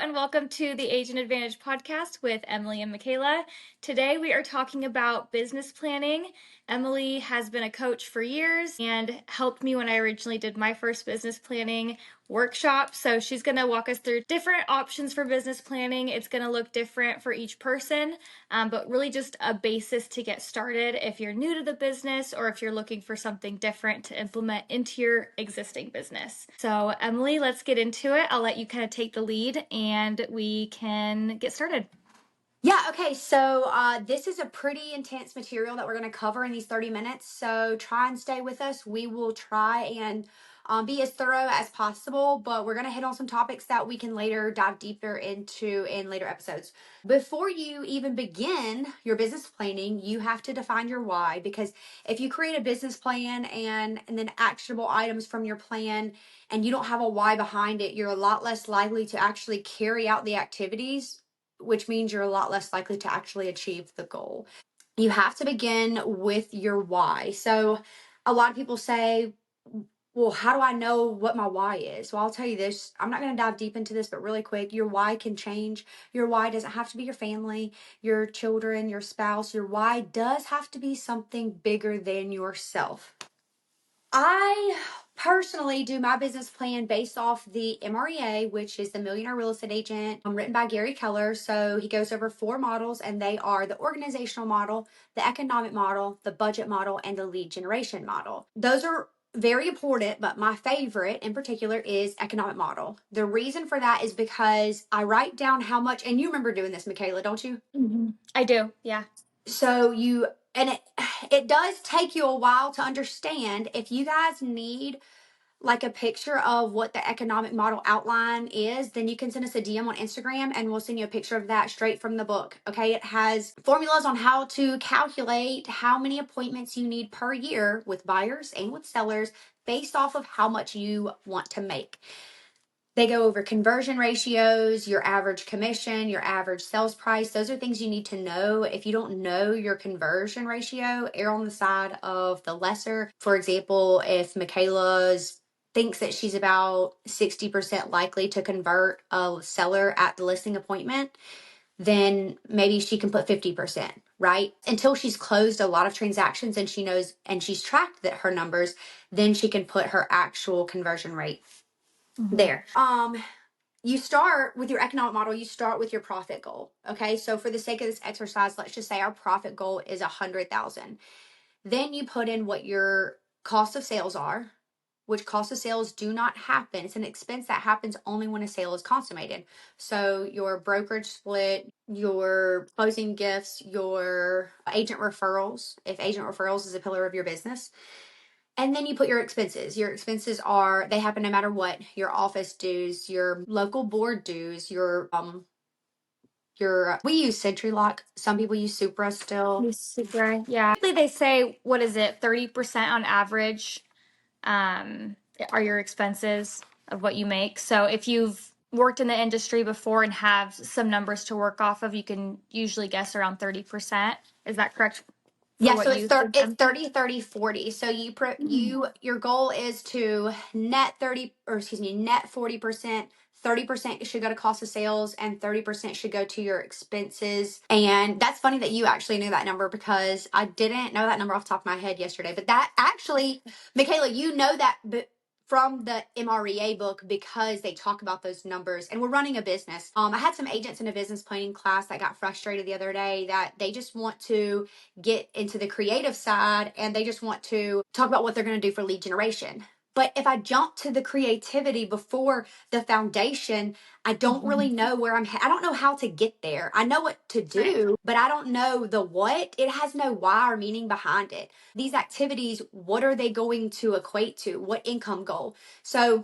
and welcome to the Agent Advantage podcast with Emily and Michaela. Today we are talking about business planning. Emily has been a coach for years and helped me when I originally did my first business planning workshop. So she's going to walk us through different options for business planning. It's going to look different for each person, but really just a basis to get started if you're new to the business or if you're looking for something different to implement into your existing business. So Emily, let's get into it. I'll let you kind of take the lead and we can get started. Yeah, okay, so this is a pretty intense material that we're going to cover in these 30 minutes, so try and stay with us. We will try and be as thorough as possible, but we're going to hit on some topics that we can later dive deeper into in later episodes. Before you even begin your business planning, you have to define your why, because if you create a business plan and then actionable items from your plan and you don't have a why behind it, you're a lot less likely to actually carry out the activities, which means you're a lot less likely to actually achieve the goal. You have to begin with your why. So a lot of people say, well, how do I know what my why is? Well, I'll tell you this. I'm not going to dive deep into this, but really quick, your why can change. Your why doesn't have to be your family, your children, your spouse. Your why does have to be something bigger than yourself. I personally do my business plan based off the MREA, which is the Millionaire Real Estate Agent, written by Gary Keller. So he goes over 4 models, and they are the organizational model, the economic model, the budget model, and the lead generation model. Those are very important, but my favorite in particular is economic model. The reason for that is because I write down how much, and you remember doing this, Michaela, don't you? I do, yeah. So it does take you a while to understand. If you guys need like a picture of what the economic model outline is, then you can send us a DM on Instagram and we'll send you a picture of that straight from the book. Okay. It has formulas on how to calculate how many appointments you need per year with buyers and with sellers based off of how much you want to make. They go over conversion ratios, your average commission, your average sales price. Those are things you need to know. If you don't know your conversion ratio, err on the side of the lesser. For example, if Michaela's thinks that she's about 60% likely to convert a seller at the listing appointment, then maybe she can put 50%, right? Until she's closed a lot of transactions and she knows and she's tracked that her numbers, then she can put her actual conversion rate there. You start with your economic model, you start with your profit goal. Okay. So for the sake of this exercise, let's just say our profit goal is 100,000. Then you put in what your cost of sales are, which cost of sales do not happen. It's an expense that happens only when a sale is consummated. So your brokerage split, your closing gifts, your agent referrals, if agent referrals is a pillar of your business. And then you put your expenses. Your expenses they happen no matter what. Your office dues, your local board dues, we use CenturyLock. Some people use Supra still. Super, yeah. They say, what is it, 30% on average are your expenses of what you make. So if you've worked in the industry before and have some numbers to work off of, you can usually guess around 30%. Is that correct? Yeah, so it's 30, 30, 40. So your goal is to net 40%. 30% should go to cost of sales and 30% should go to your expenses. And that's funny that you actually knew that number, because I didn't know that number off the top of my head yesterday. But that actually, Michaela, you know that from the MREA book, because they talk about those numbers, and we're running a business. I had some agents in a business planning class that got frustrated the other day that they just want to get into the creative side and they just want to talk about what they're going to do for lead generation. But if I jump to the creativity before the foundation, I don't really know where I don't know how to get there. I know what to do, but I don't know the what. It has no why or meaning behind it. These activities, what are they going to equate to? What income goal? So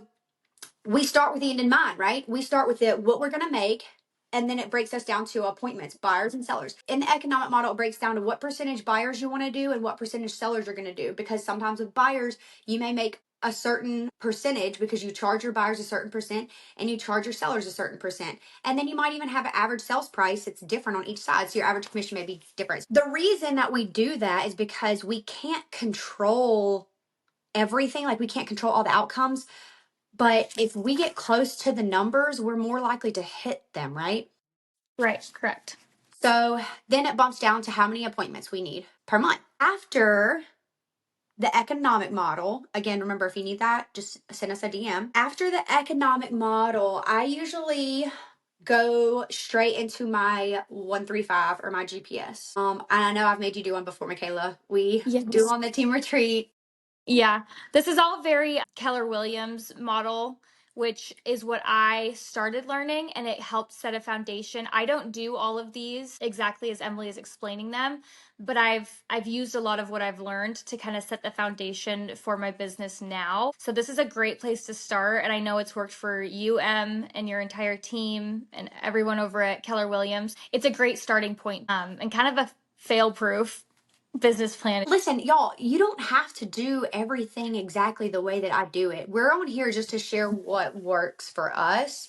we start with the end in mind, right? We start with what we're going to make. And then it breaks us down to appointments, buyers and sellers. In the economic model, it breaks down to what percentage buyers you want to do and what percentage sellers you're going to do. Because sometimes with buyers, you may make a certain percentage because you charge your buyers a certain percent and you charge your sellers a certain percent. And then you might even have an average sales price that's different on each side. So your average commission may be different. The reason that we do that is because we can't control everything. Like, we can't control all the outcomes. But if we get close to the numbers, we're more likely to hit them, right? Right, correct. So then it bumps down to how many appointments we need per month. After the economic model, again, remember if you need that, just send us a DM. After the economic model, I usually go straight into my 135 or my GPS. And I know I've made you do one before, Michaela. We do Yes. on the team retreat. Yeah, this is all very Keller Williams model, which is what I started learning, and it helped set a foundation. I don't do all of these exactly as Emily is explaining them, but I've used a lot of what I've learned to kind of set the foundation for my business now. So this is a great place to start, and I know it's worked for you, Em, and your entire team and everyone over at Keller Williams. It's a great starting point, and kind of a fail-proof business plan. Listen, y'all, you don't have to do everything exactly the way that I do it. We're on here just to share what works for us.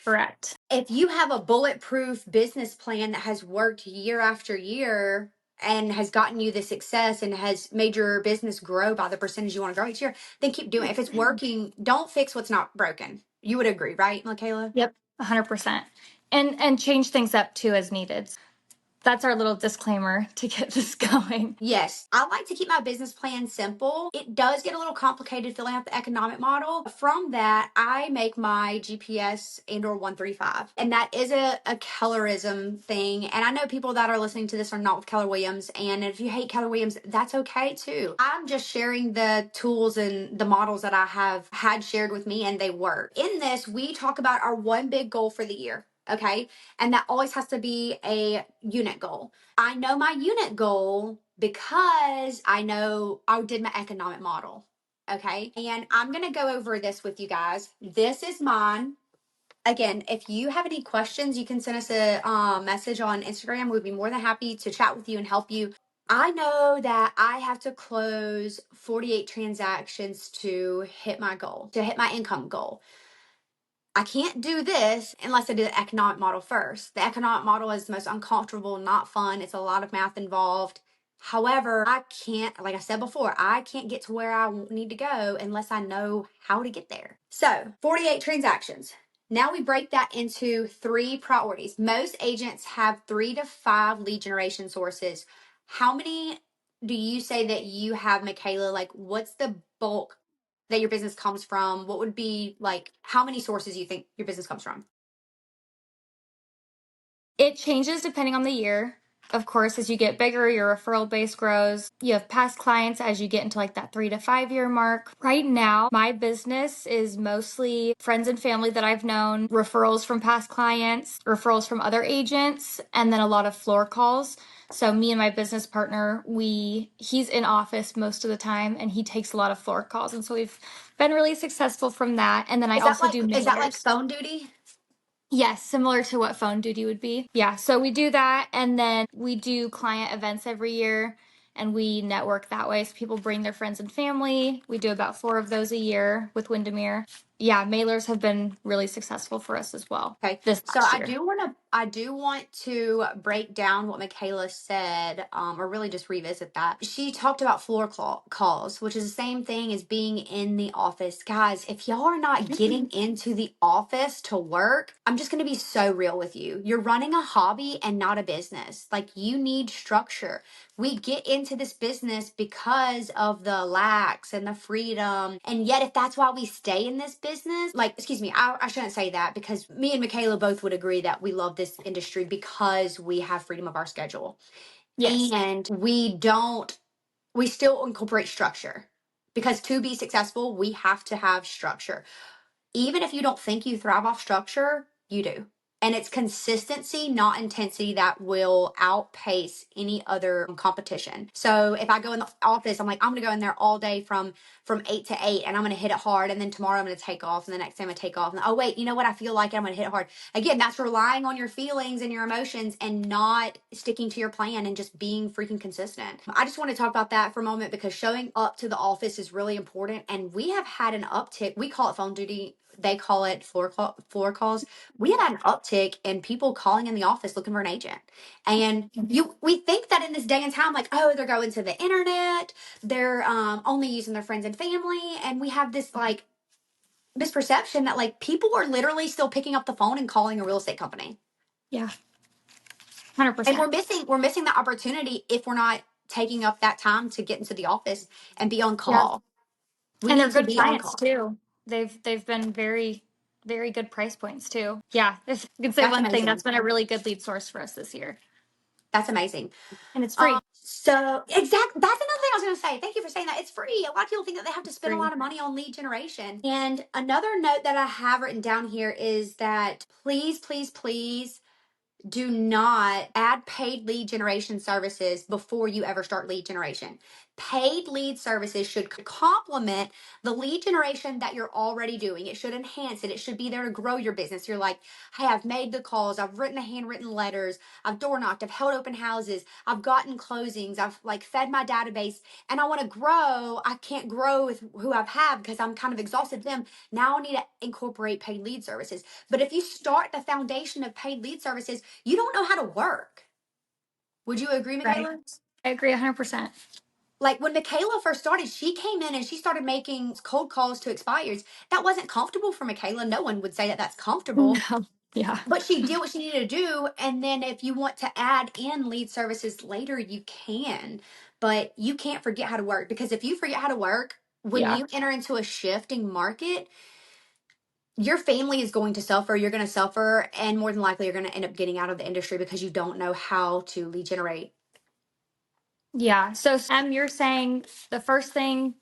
Correct. If you have a bulletproof business plan that has worked year after year and has gotten you the success and has made your business grow by the percentage you want to grow each year, then keep doing it. If it's working, don't fix what's not broken. You would agree, right, Michaela? Yep, 100%. And change things up too as needed. That's our little disclaimer to get this going. Yes, I like to keep my business plan simple. It does get a little complicated filling out the economic model. From that, I make my GPS and or 135. And that is a Kellerism thing. And I know people that are listening to this are not with Keller Williams. And if you hate Keller Williams, that's okay too. I'm just sharing the tools and the models that I have had shared with me and they work. In this, we talk about our one big goal for the year. Okay. And that always has to be a unit goal. I know my unit goal because I know I did my economic model. Okay. And I'm going to go over this with you guys. This is mine. Again, if you have any questions, you can send us a message on Instagram. We'd be more than happy to chat with you and help you. I know that I have to close 48 transactions to hit my goal, to hit my income goal. I can't do this unless I do the economic model first. The economic model is the most uncomfortable, not fun. It's a lot of math involved. However, I can't, like I said before, I can't get to where I need to go unless I know how to get there. So, 48 transactions. Now we break that into 3 priorities. Most agents have 3 to 5 lead generation sources. How many do you say that you have, Michaela? Like, what's the bulk that your business comes from? What would be like how many sources you think your business comes from? It changes depending on the year. Of course, as you get bigger, your referral base grows. You have past clients as you get into like that 3 to 5 year mark. Right now, my business is mostly friends and family that I've known, referrals from past clients, referrals from other agents, and then a lot of floor calls. So me and my business partner, he's in office most of the time and he takes a lot of floor calls. And so we've been really successful from that. And then I also do Is that like mailers. phone duty? Yes, similar to what phone duty would be. Yeah, so we do that and then we do client events every year and we network that way. So people bring their friends and family. We do about 4 of those a year with Windermere. Yeah, mailers have been really successful for us as well. Okay. This So last year. I do want to break down what Michaela said, or really just revisit that. She talked about calls, which is the same thing as being in the office. Guys, if y'all are not getting into the office to work, I'm just gonna be so real with you. You're running a hobby and not a business. Like you need structure. We get into this business because of the lax and the freedom. And yet, if that's why we stay in this business, like, excuse me, I shouldn't say that because me and Michaela both would agree that we love this industry because we have freedom of our schedule. Yes. And we still incorporate structure because to be successful, we have to have structure. Even if you don't think you thrive off structure, you do. And it's consistency, not intensity, that will outpace any other competition. So if I go in the office, I'm like, I'm gonna go in there all day from 8 to 8, and I'm gonna hit it hard. And then tomorrow I'm gonna take off, and the next day I'm gonna take off. And oh wait, you know what? I feel like I'm gonna hit it hard again. That's relying on your feelings and your emotions, and not sticking to your plan and just being freaking consistent. I just want to talk about that for a moment because showing up to the office is really important. And we have had an uptick. We call it phone duty. They call it floor calls. We have had an uptick in people calling in the office looking for an agent. And we think that in this day and time, like, oh, they're going to the internet, they're only using their friends and family, and we have this like misperception that like people are literally still picking up the phone and calling a real estate company. Yeah, And 100%. we're missing the opportunity if we're not taking up that time to get into the office and be on Yeah. call. We And they're need to good be on clients call. too. They've been very, very good price points too. Yeah, if I could say That's one thing, that's amazing. been a really good lead source for us this year. That's amazing. And it's free. So exactly, that's another thing I was going to say. Thank you for saying that. It's free. A lot of people think that they have to It's spend a free. lot of money on lead generation. And another note that I have written down here is that please, please, please do not add paid lead generation services before you ever start lead generation. Paid lead services should complement the lead generation that you're already doing. It should enhance it. It should be there to grow your business. You're like, hey, I've made the calls, I've written the handwritten letters, I've door knocked, I've held open houses, I've gotten closings, I've like fed my database, and I want to grow. I can't grow with who I've had because I'm kind of exhausted them. Now I need to incorporate paid lead services. But if you start the foundation of paid lead services, you don't know how to work. Would you agree, Right. Michaela? I agree 100%. Like when Michaela first started, she came in and she started making cold calls to expireds. That wasn't comfortable for Michaela. No one would say that that's comfortable, No. Yeah. but she did what she needed to do. And then if you want to add in lead services later, you can, but you can't forget how to work, because if you forget how to work, when Yeah. you enter into a shifting market, your family is going to suffer. You're going to suffer. And more than likely, you're going to end up getting out of the industry because you don't know how to lead generate. Yeah. So, you're saying the first thing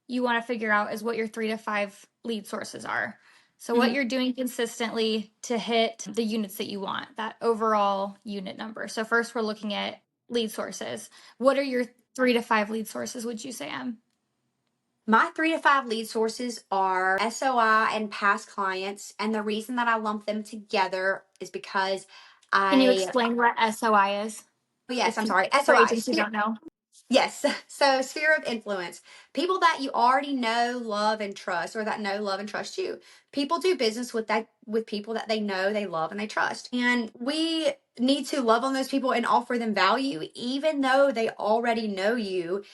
you want to figure out is what your 3 to 5 lead sources are. So, what Mhm. you're doing consistently to hit the units that you want, that overall unit number. So, first, we're looking at lead sources. What are your 3 to 5 lead sources, would you say, Em? My 3 to 5 lead sources are SOI and past clients. And the reason that I lump them together is because Can you I, explain what SOI is? oh, yes, If I'm you, sorry, for SOI, agents who sphere, don't know. yes. So sphere of influence, people that you already know, love, and trust, or that know, love, and trust you. People do business with people that they know, they love, and they trust. And we need to love on those people and offer them value, even though they already know you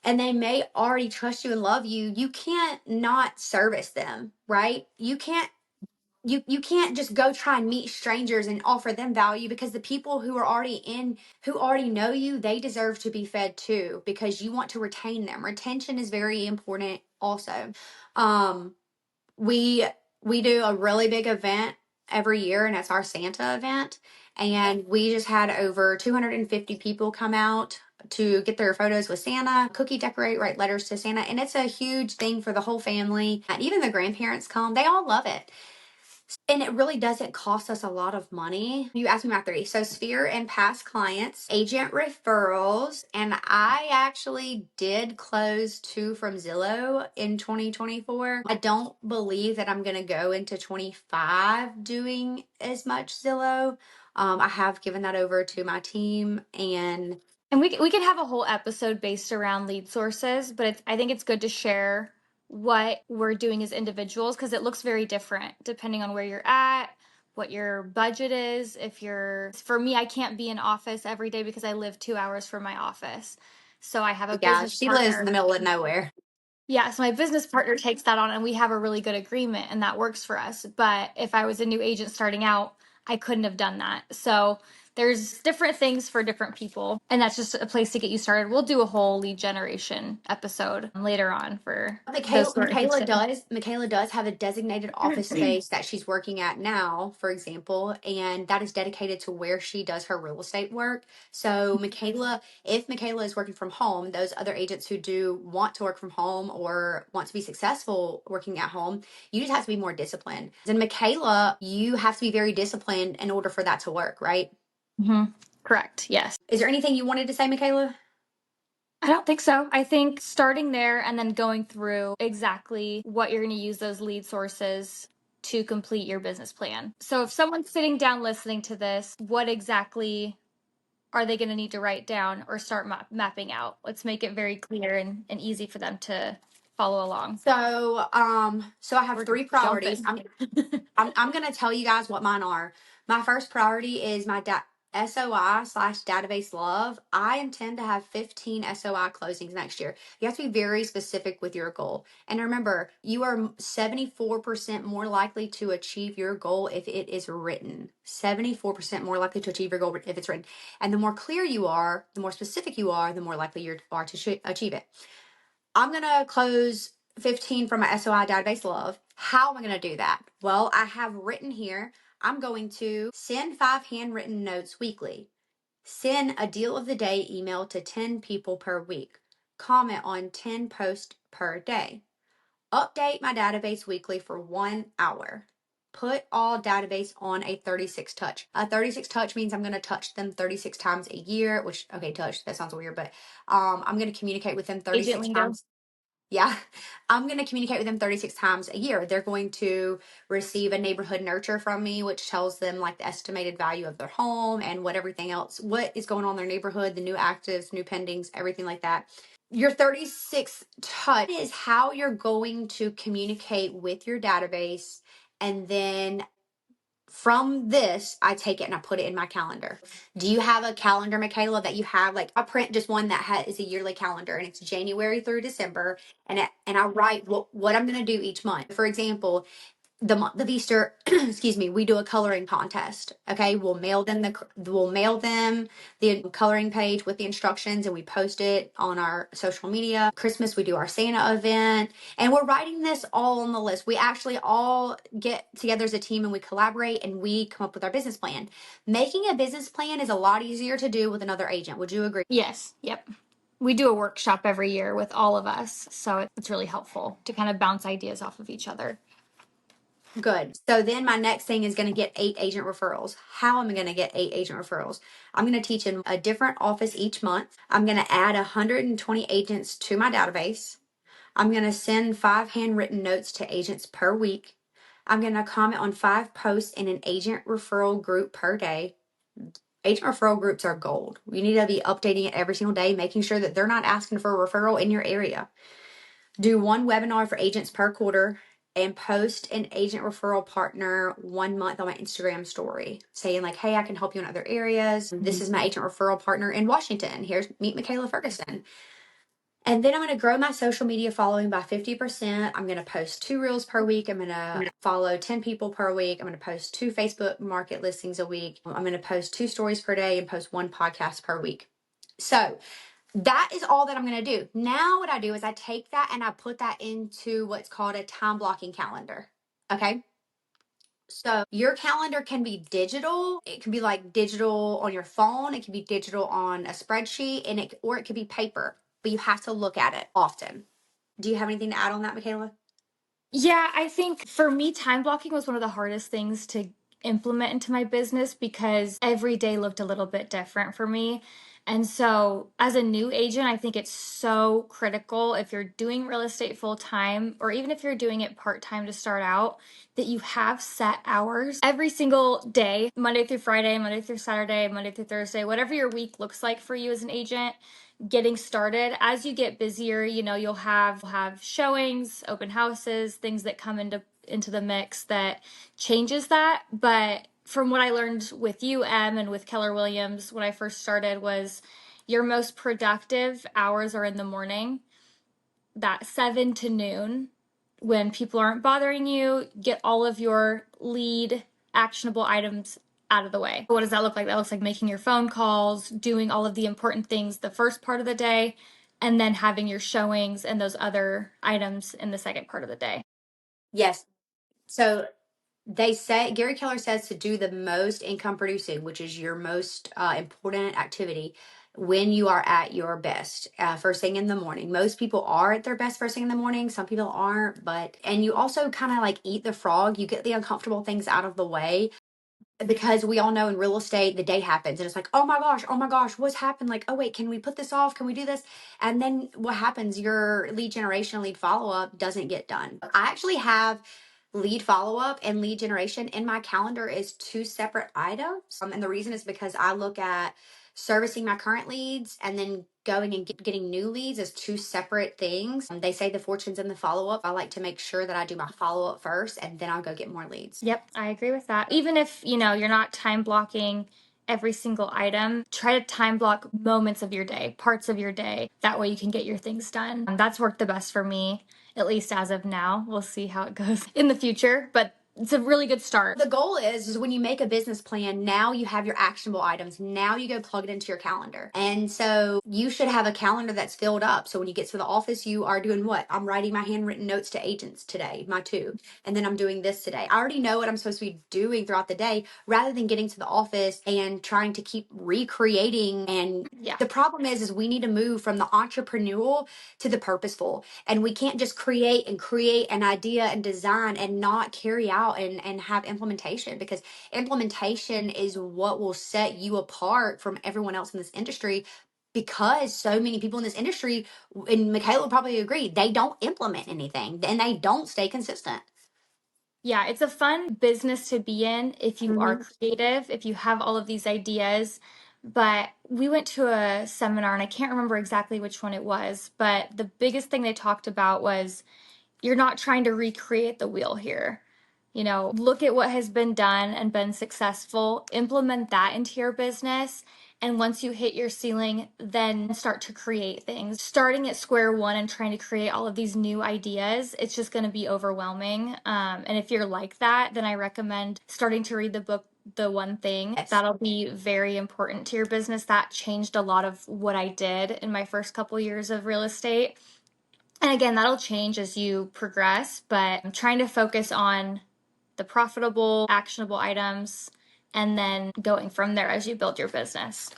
and they may already trust you and love you. You can't not service them, right? You can't just go try and meet strangers and offer them value, because the people who are already in, who already know you, they deserve to be fed too, because you want to retain them. Retention is very important also. um we we do a really big event every year, and it's our Santa event, and we just had over 250 people come out to get their photos with Santa, cookie decorate, write letters to Santa, and it's a huge thing for the whole family. And even the grandparents come, they all love it. And it really doesn't cost us a lot of money. You asked me my three. So sphere and past clients, agent referrals, and I actually did close 2 from Zillow in 2024. I don't believe that I'm going to go into 25 doing as much Zillow. I have given that over to my team, and And we can have a whole episode based around lead sources, but I think it's good to share what we're doing as individuals because it looks very different depending on where you're at, what your budget is. If you're, for me, I can't be in office every day because I live 2 hours from my office. So I have a yeah, business she lives in partner. the middle of nowhere. Yeah, so my business partner takes that on and we have a really good agreement and that works for us. But if I was a new agent starting out, I couldn't have done that. So there's different things for different people. And that's just a place to get you started. We'll do a whole lead generation episode later on for those Michaela, who are interested. Michaela does have a designated office space that she's working at now, for example, and that is dedicated to where she does her real estate work. So if Michaela is working from home, those other agents who do want to work from home or want to be successful working at home, you just have to be more disciplined. And Michaela, you have to be very disciplined in order for that to work, right? Hmm. Correct. Yes. Is there anything you wanted to say, Michaela? I don't think so. I think starting there and then going through exactly what you're going to use those lead sources to complete your business plan. So if someone's sitting down listening to this, what exactly are they going to need to write down or start mapping out? Let's make it very clear and easy for them to follow along. So I have We're 3 priorities. jumping. I'm going to tell you guys what mine are. My first priority is SOI/database love, I intend to have 15 SOI closings next year. You have to be very specific with your goal. And remember, you are 74% more likely to achieve your goal if it is written. 74% more likely to achieve your goal if it's written. And the more clear you are, the more specific you are, the more likely you are to achieve it. I'm going to close 15 from my SOI database love. How am I going to do that? Well, I have written here, I'm going to send 5 handwritten notes weekly, send a deal of the day email to 10 people per week, comment on 10 posts per day, update my database weekly for 1 hour. Put all database on a 36 touch. A 36 touch means I'm going to touch them 36 times a year, which, okay, touch, that sounds weird, but I'm going to communicate with them Agent 36 lingo. times. Yeah, I'm going to communicate with them 36 times a year. They're going to receive a neighborhood nurture from me, which tells them like the estimated value of their home and what everything else, what is going on in their neighborhood, the new actives, new pendings, everything like that. Your 36 touch is how you're going to communicate with your database. And then from this, I take it and I put it in my calendar. Do you have a calendar, Michaela, that you have? Like, I print just one that is a yearly calendar, and it's January through December, and I write what I'm going to do each month. For example, the month of Easter, excuse me, we do a coloring contest. Okay, we'll mail them the coloring page with the instructions, and we post it on our social media. Christmas, we do our Santa event, and we're writing this all on the list. We actually all get together as a team and we collaborate and we come up with our business plan. Making a business plan is a lot easier to do with another agent. Would you agree? Yes. Yep. We do a workshop every year with all of us, so it's really helpful to kind of bounce ideas off of each other. Good. So then my next thing is going to get 8 agent referrals. How am I going to get 8 agent referrals? I'm going to teach in a different office each month. I'm going to add 120 agents to my database. I'm going to send 5 handwritten notes to agents per week. I'm going to comment on 5 posts in an agent referral group per day. Agent referral groups are gold. You need to be updating it every single day, making sure that they're not asking for a referral in your area. Do 1 webinar for agents per quarter and post an agent referral partner 1 month on my Instagram story saying like, hey, I can help you in other areas. This is my agent referral partner in Washington. Here's meet Michaela Ferguson. And then I'm going to grow my social media following by 50%. I'm going to post 2 reels per week. I'm going to follow 10 people per week. I'm going to post 2 Facebook market listings a week. I'm going to post 2 stories per day and post 1 podcast per week. So that is all that I'm going to do. Now what I do is I take that and I put that into what's called a time blocking calendar. Okay. So your calendar can be digital. It can be like digital on your phone. It can be digital on a spreadsheet or it could be paper, but you have to look at it often. Do you have anything to add on that, Michaela? Yeah, I think for me, time blocking was one of the hardest things to implement into my business because every day looked a little bit different for me. And so, as a new agent, I think it's so critical if you're doing real estate full time, or even if you're doing it part time to start out, that you have set hours every single day, Monday through Friday, Monday through Saturday, Monday through Thursday, whatever your week looks like for you as an agent. Getting started, as you get busier, you'll have showings, open houses, things that come into the mix that changes that. But from what I learned with you, Em, and with Keller Williams when I first started, was your most productive hours are in the morning, that 7 to noon, when people aren't bothering you. Get all of your lead actionable items out of the way. What does that look like? That looks like making your phone calls, doing all of the important things the first part of the day, and then having your showings and those other items in the second part of the day. Yes. So they say Gary Keller says to do the most income producing, which is your most important activity when you are at your best first thing in the morning. Most people are at their best first thing in the morning. Some people aren't, and you also kind of like eat the frog. You get the uncomfortable things out of the way because we all know in real estate the day happens and it's like, oh my gosh, what's happened? Like, oh wait, can we put this off? Can we do this? And then what happens? Your lead generation, lead follow-up doesn't get done. I actually have lead follow-up and lead generation in my calendar is 2 separate items. And the reason is because I look at servicing my current leads and then going and getting new leads as 2 separate things. They say the fortune's in the follow-up. I like to make sure that I do my follow-up first and then I'll go get more leads. Yep, I agree with that. Even if, you're not time blocking every single item. Try to time block moments of your day, parts of your day. That way you can get your things done. That's worked the best for me, at least as of now. We'll see how it goes in the future, but it's a really good start. The goal is when you make a business plan, now you have your actionable items. Now you go plug it into your calendar. And so you should have a calendar that's filled up. So when you get to the office, you are doing what? I'm writing my handwritten notes to agents today, my two. And then I'm doing this today. I already know what I'm supposed to be doing throughout the day rather than getting to the office and trying to keep recreating. And Yeah. the problem is we need to move from the entrepreneurial to the purposeful, and we can't just create an idea and design and not carry out and have implementation, because implementation is what will set you apart from everyone else in this industry, because so many people in this industry, and Michaela would probably agree, they don't implement anything and they don't stay consistent. Yeah, it's a fun business to be in if you are Mm-hmm. creative, if you have all of these ideas. But we went to a seminar and I can't remember exactly which one it was, but the biggest thing they talked about was you're not trying to recreate the wheel here. You know, look at what has been done and been successful, implement that into your business. And once you hit your ceiling, then start to create things. Starting at square one and trying to create all of these new ideas, it's just going to be overwhelming. And if you're like that, then I recommend starting to read the book, The One Thing. Yes. That'll be very important to your business. That changed a lot of what I did in my first couple years of real estate. And again, that'll change as you progress, but I'm trying to focus on the profitable, actionable items and then going from there as you build your business.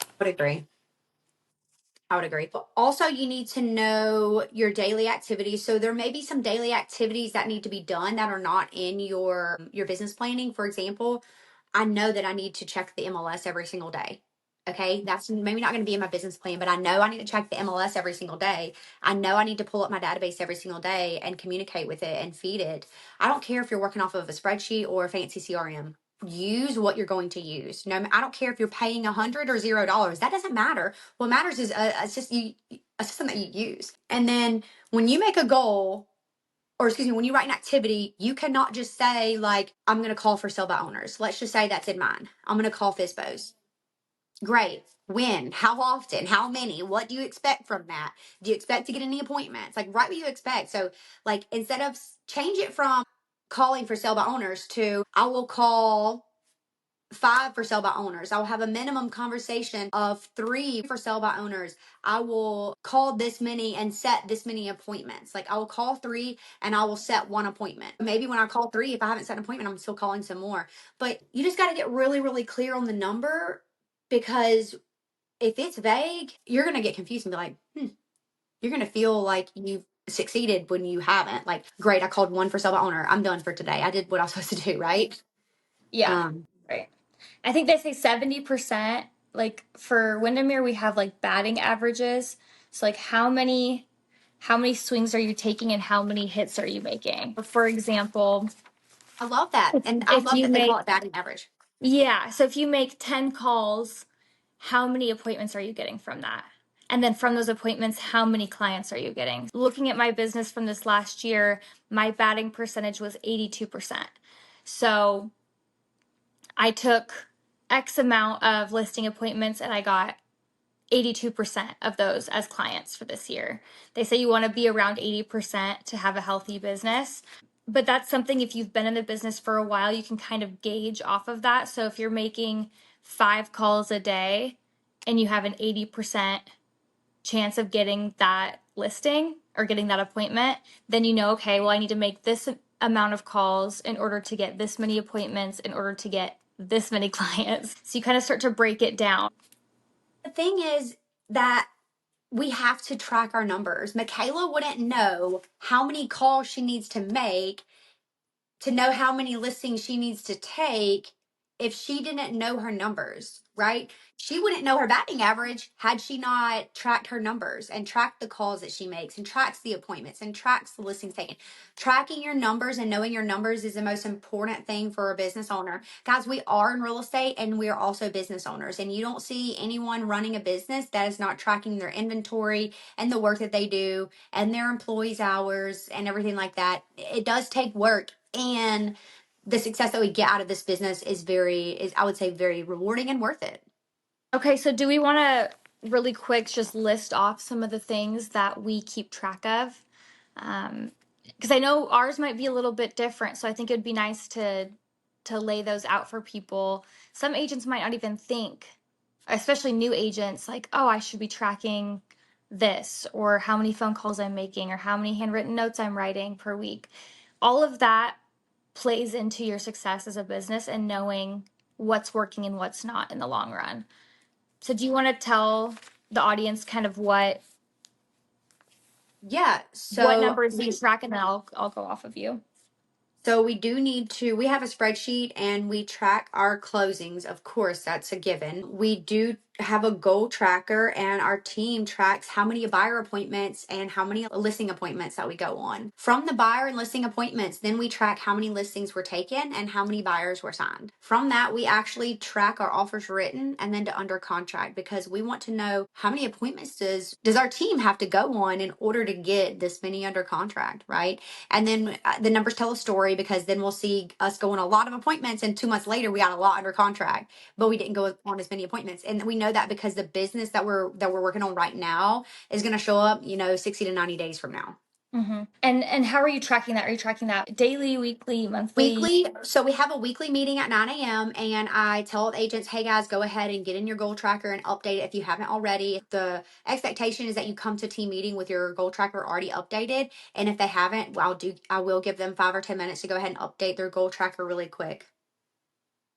I would agree. I would agree. But also, you need to know your daily activities. So there may be some daily activities that need to be done that are not in your business planning. For example, I know that I need to check the MLS every single day. Okay, that's maybe not going to be in my business plan, but I know I need to check the MLS every single day. I know I need to pull up my database every single day and communicate with it and feed it. I don't care if you're working off of a spreadsheet or a fancy CRM. Use what you're going to use. No, I don't care if you're paying $100 or $0. That doesn't matter. What matters is a system that you use. And then when you make a goal, or excuse me, when you write an activity, you cannot just say, like, I'm going to call for sale by owners. Let's just say that's in mine. I'm going to call FISBOs. Great. When? How often? How many? What do you expect from that? Do you expect to get any appointments? Like, write what you expect. So, like, instead of change it from calling for sale by owners to I will call 5 for sale by owners. I'll have a minimum conversation of 3 for sale by owners. I will call this many and set this many appointments. Like, I will call 3 and I will set 1 appointment. Maybe when I call 3, if I haven't set an appointment, I'm still calling some more. But you just got to get really, really clear on the number, because if it's vague, you're going to get confused and be like, you're going to feel like you've succeeded when you haven't. Like, great, I called 1 for sale by owner. I'm done for today. I did what I was supposed to do, right? Yeah, Um, right. I think they say 70%. Like for Windermere, we have like batting averages. So like how many swings are you taking and how many hits are you making? For example, I love that. And I if love you that they call make it batting average. yeah, so if you make 10 calls, how many appointments are you getting from that? And then from those appointments, how many clients are you getting? Looking at my business from this last year, my batting percentage was 82%. So I took X amount of listing appointments and I got 82% of those as clients for this year. They say you want to be around 80% to have a healthy business. But that's something, if you've been in the business for a while, you can kind of gauge off of that. So if you're making 5 calls a day and you have an 80% chance of getting that listing or getting that appointment, then you know, okay, well, I need to make this amount of calls in order to get this many appointments, in order to get this many clients. So you kind of start to break it down. The thing is that we have to track our numbers. Michaela wouldn't know how many calls she needs to make to know how many listings she needs to take if she didn't know her numbers, right? She wouldn't know her batting average had she not tracked her numbers and tracked the calls that she makes and tracks the appointments and tracks the listings taken. Tracking your numbers and knowing your numbers is the most important thing for a business owner. Guys, we are in real estate and we are also business owners, and you don't see anyone running a business that is not tracking their inventory and the work that they do and their employees' hours and everything like that. It does take work. And the success that we get out of this business is I would say very rewarding and worth it. Okay, so do we want to really quick just list off some of the things that we keep track of? Because I know ours might be a little bit different, so I think it'd be nice to lay those out for people. Some agents might not even think, especially new agents, like, oh, I should be tracking this, or how many phone calls I'm making, or how many handwritten notes I'm writing per week. All of that plays into your success as a business and knowing what's working and what's not in the long run. So do you want to tell the audience kind of Yeah. what numbers you track, and then I'll go off of you. So we have a spreadsheet and we track our closings. Of course, that's a given. We do have a goal tracker and our team tracks how many buyer appointments and how many listing appointments that we go on. From the buyer and listing appointments, then we track how many listings were taken and how many buyers were signed. From that, we actually track our offers written and then to under contract, because we want to know how many appointments does our team have to go on in order to get this many under contract, right? And then the numbers tell a story, because then we'll see us go on a lot of appointments and 2 months later we got a lot under contract, but we didn't go on as many appointments. And we know that because the business that we're working on right now is going to show up, 60 to 90 days from now. Mm-hmm. And how are you tracking that? Are you tracking that daily, weekly, monthly? Weekly. So we have a weekly meeting at 9 a.m. and I tell the agents, hey guys, go ahead and get in your goal tracker and update it if you haven't already. The expectation is that you come to team meeting with your goal tracker already updated. And if they haven't, I will give them 5 or 10 minutes to go ahead and update their goal tracker really quick.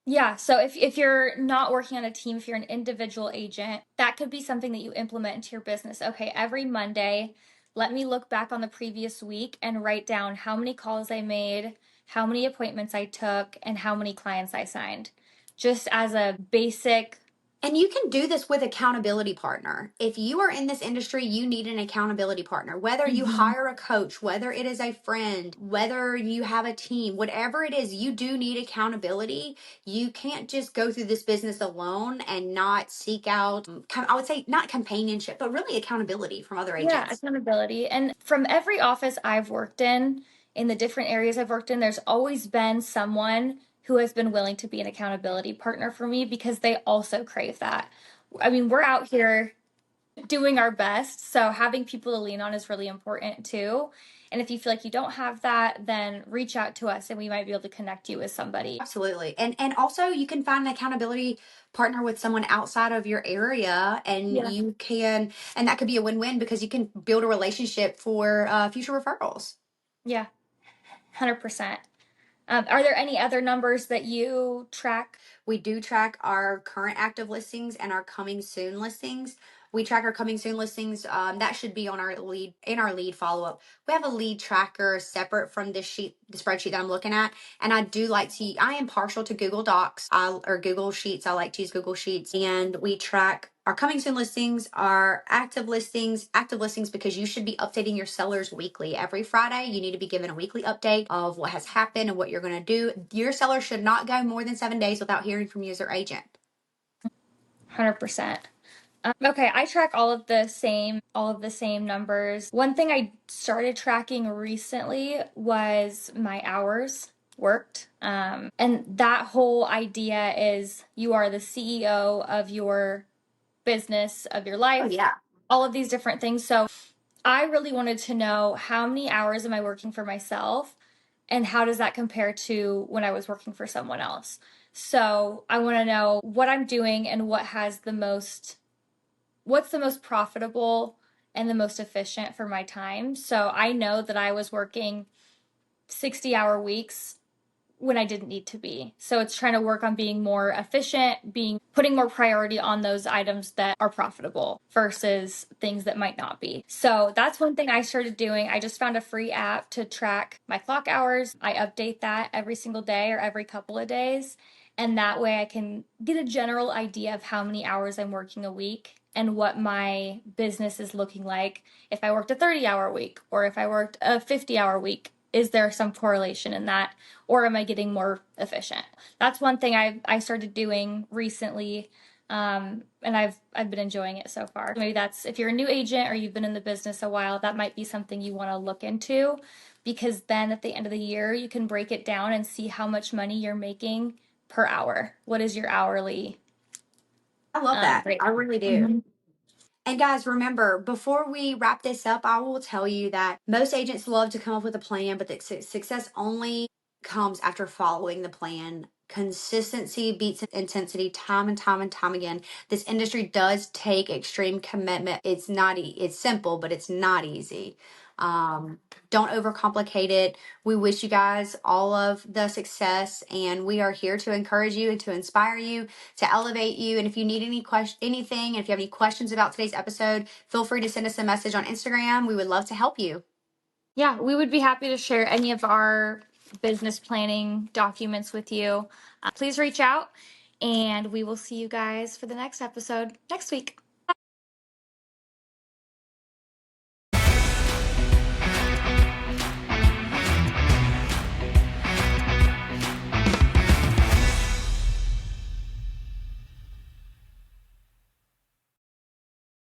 Yeah, so if you're not working on a team, if you're an individual agent, that could be something that you implement into your business. Okay, every Monday, let me look back on the previous week and write down how many calls I made, how many appointments I took, and how many clients I signed. Just as a basic. And you can do this with accountability partner. If you are in this industry, you need an accountability partner. Whether you Mhm. hire a coach, whether it is a friend, whether you have a team, whatever it is, you do need accountability. You can't just go through this business alone and not seek out, I would say not companionship, but really accountability from other Yeah, agents. accountability. And from every office I've worked in the different areas I've worked in, there's always been someone who has been willing to be an accountability partner for me because they also crave that. I mean, we're out here doing our best, so having people to lean on is really important too. And if you feel like you don't have that, then reach out to us and we might be able to connect you with somebody. Absolutely. And also you can find an accountability partner with someone outside of your area, and Yeah. you can, and that could be a win-win because you can build a relationship for future referrals. Yeah, 100%. Are there any other numbers that you track? We do track our current active listings and our coming soon listings. We track our coming soon listings. That should be on our lead follow up. We have a lead tracker separate from this sheet, the spreadsheet that I'm looking at. And I am partial to Google Docs or Google Sheets. I like to use Google Sheets. And we track our coming soon listings, our active listings, because you should be updating your sellers weekly. Every Friday, you need to be given a weekly update of what has happened and what you're going to do. Your seller should not go more than 7 days without hearing from you as their agent. 100%. Okay, I track all of the same numbers. One thing I started tracking recently was my hours worked. And that whole idea is you are the CEO of your business, of your Oh, life, yeah. all of these different things. So I really wanted to know how many hours am I working for myself and how does that compare to when I was working for someone else? So I want to know what I'm doing and what's the most profitable and the most efficient for my time. So I know that I was working 60-hour weeks when I didn't need to be. So it's trying to work on being more efficient, putting more priority on those items that are profitable versus things that might not be. So that's one thing I started doing. I just found a free app to track my clock hours. I update that every single day or every couple of days. And that way I can get a general idea of how many hours I'm working a week and what my business is looking like if I worked a 30-hour week or if I worked a 50-hour week. Is there some correlation in that? Or am I getting more efficient? That's one thing I started doing recently. And I've been enjoying it so far. Maybe that's if you're a new agent or you've been in the business a while, that might be something you want to look into, because then at the end of the year you can break it down and see how much money you're making per hour. What is your hourly I love that. rate? I really do. And guys, remember, before we wrap this up, I will tell you that most agents love to come up with a plan, but the success only comes after following the plan. Consistency beats intensity time and time and time again. This industry does take extreme commitment. It's not, it's simple, but it's not easy. Um, don't overcomplicate it. We wish you guys all of the success, and we are here to encourage you and to inspire you, to elevate you. And if you need anything, and if you have any questions about today's episode, feel free to send us a message on Instagram. We would love to help you. Yeah, we would be happy to share any of our business planning documents with you. Please reach out, and we will see you guys for the next episode next week.